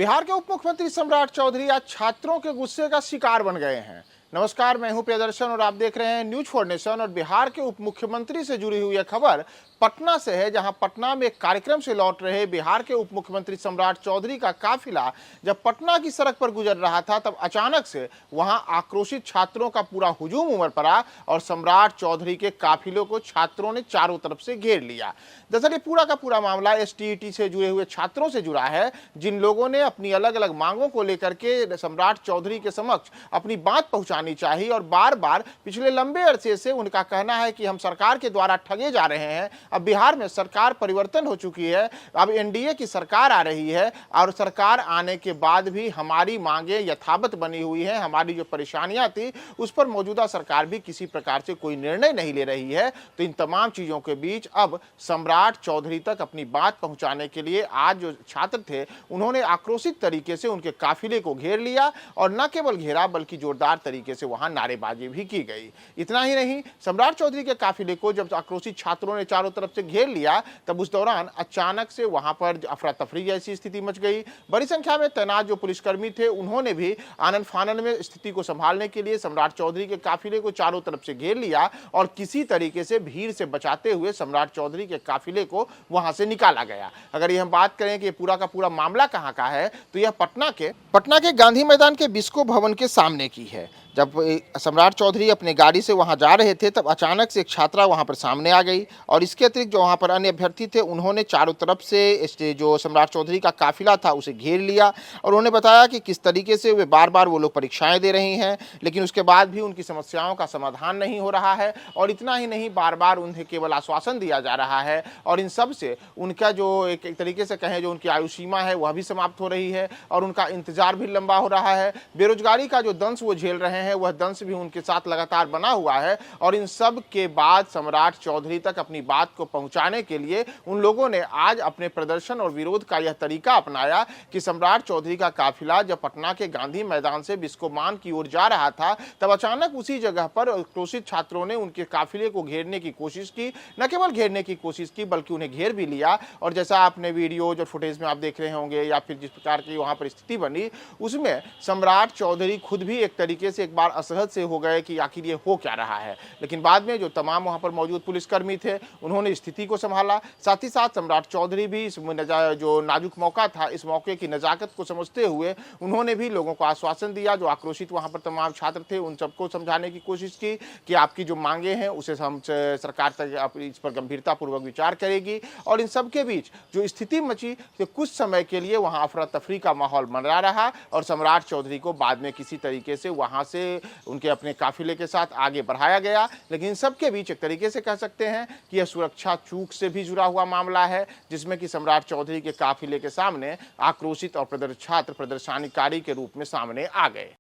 बिहार के उप मुख्यमंत्री सम्राट चौधरी आज छात्रों के गुस्से का शिकार बन गए हैं। नमस्कार, मैं हूं प्रियदर्शन और आप देख रहे हैं न्यूज फॉर नेशन। और बिहार के उप मुख्यमंत्री से जुड़ी हुई यह खबर पटना से है, जहां पटना में एक कार्यक्रम से लौट रहे बिहार के उप मुख्यमंत्री सम्राट चौधरी का काफिला जब पटना की सड़क पर गुजर रहा था, तब अचानक से वहां आक्रोशित छात्रों का पूरा हुजूम उमड़ पड़ा और सम्राट चौधरी के काफिले को छात्रों ने चारों तरफ से घेर लिया। दरअसल ये पूरा का पूरा मामला एसटीईटी से जुड़े हुए छात्रों से जुड़ा है, जिन लोगों ने अपनी अलग अलग मांगों को लेकर के सम्राट चौधरी के समक्ष अपनी बात पहुंचानी चाहिए और बार बार पिछले लंबे अरसे से उनका कहना है कि हम सरकार के द्वारा ठगे जा रहे हैं। अब बिहार में सरकार परिवर्तन हो चुकी है, अब एनडीए की सरकार आ रही है और सरकार आने के बाद भी हमारी मांगे यथावत बनी हुई हैं। हमारी जो परेशानियां थी उस पर मौजूदा सरकार भी किसी प्रकार से कोई निर्णय नहीं ले रही है। तो इन तमाम चीजों के बीच अब सम्राट चौधरी तक अपनी बात पहुंचाने के लिए आज जो छात्र थे उन्होंने आक्रोशित तरीके से उनके काफिले को घेर लिया और न केवल घेरा बल्कि जोरदार तरीके से वहां नारेबाजी भी की गई। इतना ही नहीं, सम्राट चौधरी के काफिले को जब आक्रोशित छात्रों ने चारों तरफ से घेर लिया, तब उस दौरान अचानक से वहां पर अफरा तफरी जैसी स्थिति मच गई। बड़ी संख्या में तैनात जो पुलिसकर्मी थे उन्होंने भी आनन फानन में स्थिति को संभालने के लिए सम्राट चौधरी के काफिले को चारों तरफ से घेर लिया और किसी तरीके से भीड़ से बचाते हुए सम्राट चौधरी के काफिले को वहां से निकाला गया। अगर ये हम बात करें कि पूरा का पूरा मामला कहां का है, तो यह पटना के गांधी मैदान के बिस्को भवन के सामने की है। जब सम्राट चौधरी अपने गाड़ी से वहां जा रहे थे, तब अचानक से एक छात्रा वहां पर सामने आ गई और इसके अतिरिक्त जो वहां पर अन्य अभ्यर्थी थे उन्होंने चारों तरफ से जो सम्राट चौधरी का काफिला था उसे घेर लिया और उन्होंने बताया कि किस तरीके से वे बार बार वो लोग परीक्षाएं दे रहे हैं, लेकिन उसके बाद भी उनकी समस्याओं का समाधान नहीं हो रहा है। और इतना ही नहीं, बार बार उन्हें केवल आश्वासन दिया जा रहा है और इन सब से उनका जो एक तरीके से कहें जो उनकी आयु सीमा है वह भी समाप्त हो रही है और उनका इंतजार भी लंबा हो रहा है। बेरोजगारी का जो दंश वो झेल रहे हैं वह दंश भी उनके साथ लगातार बना हुआ है। और इन सब के बाद सम्राट चौधरी तक अपनी बात को पहुंचाने के लिए उन लोगों ने आज अपने प्रदर्शन और विरोध का यह तरीका अपनाया कि सम्राट चौधरी का काफिला जब पटना के गांधी मैदान से बिस्कोमान की ओर जा रहा था, तब अचानक उसी जगह पर आक्रोशित छात्रों ने उनके काफिले को घेरने की कोशिश की। न केवल घेरने की कोशिश की बल्कि उन्हें घेर भी लिया। और जैसा आपने वीडियो जो फुटेज में आप देख रहे होंगे या फिर जिस प्रकार की वहां पर स्थिति बनी, उसमें सम्राट चौधरी खुद भी एक तरीके से एक बार असहज से हो गए कि आखिर ये हो क्या रहा है। लेकिन बाद में जो तमाम वहां पर मौजूद पुलिसकर्मी थे उन्होंने स्थिति को संभाला। साथ ही साथ सम्राट चौधरी भी इस जो नाजुक मौका था, इस मौके की नजाकत को समझते हुए उन्होंने भी लोगों को आश्वासन दिया। जो आक्रोशित वहां पर तमाम छात्र थे उन सबको समझाने की कोशिश की कि आपकी जो मांगे हैं उसे हम सरकार तक इस पर गंभीरता पूर्वक विचार करेगी। और इन सबके बीच जो स्थिति मची कि कुछ समय के लिए वहां अफरा तफरी का माहौल बना रहा और सम्राट चौधरी को बाद में किसी तरीके से वहां से उनके अपने काफिले के साथ आगे बढ़ाया गया। लेकिन इन सब के बीच एक तरीके से कह सकते हैं कि यह सुरक्षा चूक से भी जुड़ा हुआ मामला है, जिसमें कि सम्राट चौधरी के काफिले के सामने आक्रोशित और छात्र प्रदर्शनकारी के रूप में सामने आ गए।